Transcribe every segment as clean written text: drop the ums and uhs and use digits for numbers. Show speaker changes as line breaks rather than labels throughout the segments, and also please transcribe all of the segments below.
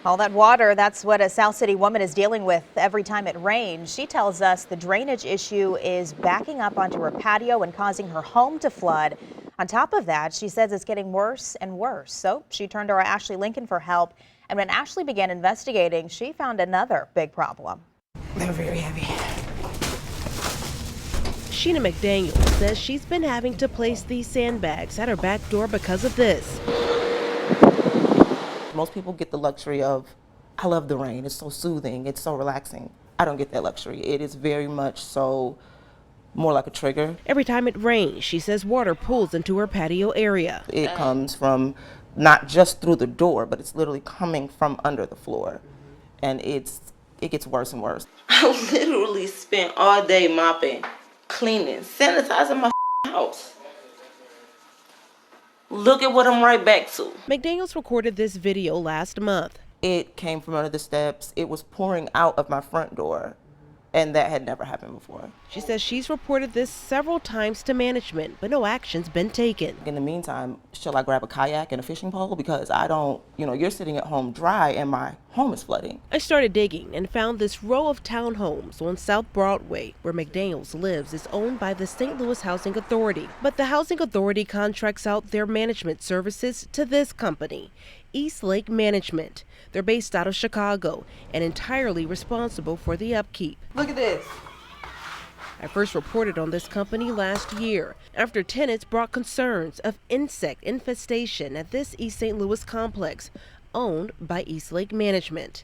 All that water, that's what a South City woman is dealing with every time it rains. She tells us the drainage issue is backing up onto her patio and causing her home to flood. On top of that, she says it's getting worse and worse. So she turned to our Ashley Lincoln for help. And when Ashley began investigating, she found another big problem.
They're very heavy.
Sheena McDaniel says she's been having to place these sandbags at her back door because of this.
Most people get the luxury of, I love the rain, it's so soothing, it's so relaxing. I don't get that luxury. It is very much so more like a trigger.
Every time it rains, she says water pools into her patio area.
It comes from not just through the door, but it's literally coming from under the floor. And it gets worse and worse.
I literally spent all day mopping, cleaning, sanitizing my house. Look at what I'm right back to.
McDaniels recorded this video last month.
It came from under the steps. It was pouring out of my front door, and that had never happened before.
She says she's reported this several times to management, but no action's been taken.
In the meantime, shall I grab a kayak and a fishing pole? Because I don't, you're sitting at home dry and my home is flooding.
I started digging and found this row of townhomes on South Broadway where McDaniels lives is owned by the St. Louis Housing Authority. But the Housing Authority contracts out their management services to this company, East Lake Management. They're based out of Chicago and entirely responsible for the upkeep.
Look at this.
I first reported on this company last year after tenants brought concerns of insect infestation at this East St. Louis complex owned by East Lake Management.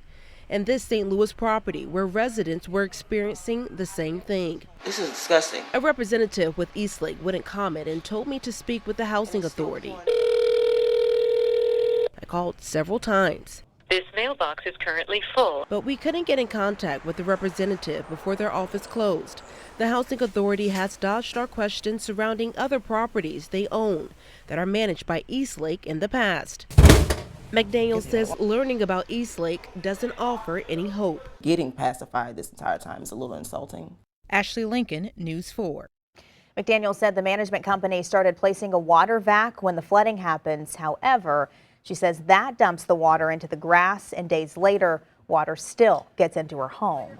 And this St. Louis property where residents were experiencing the same thing.
This is disgusting.
A representative with East Lake wouldn't comment and told me to speak with the Housing Authority. I called several times.
This mailbox is currently full.
But we couldn't get in contact with the representative before their office closed. The Housing Authority has dodged our questions surrounding other properties they own that are managed by East Lake in the past. McDaniel says learning about East Lake doesn't offer any hope.
Getting pacified this entire time is a little insulting.
Ashley Lincoln, News 4. McDaniel said the management company started placing a water vac when the flooding happens. However, she says that dumps the water into the grass, and days later, water still gets into her home.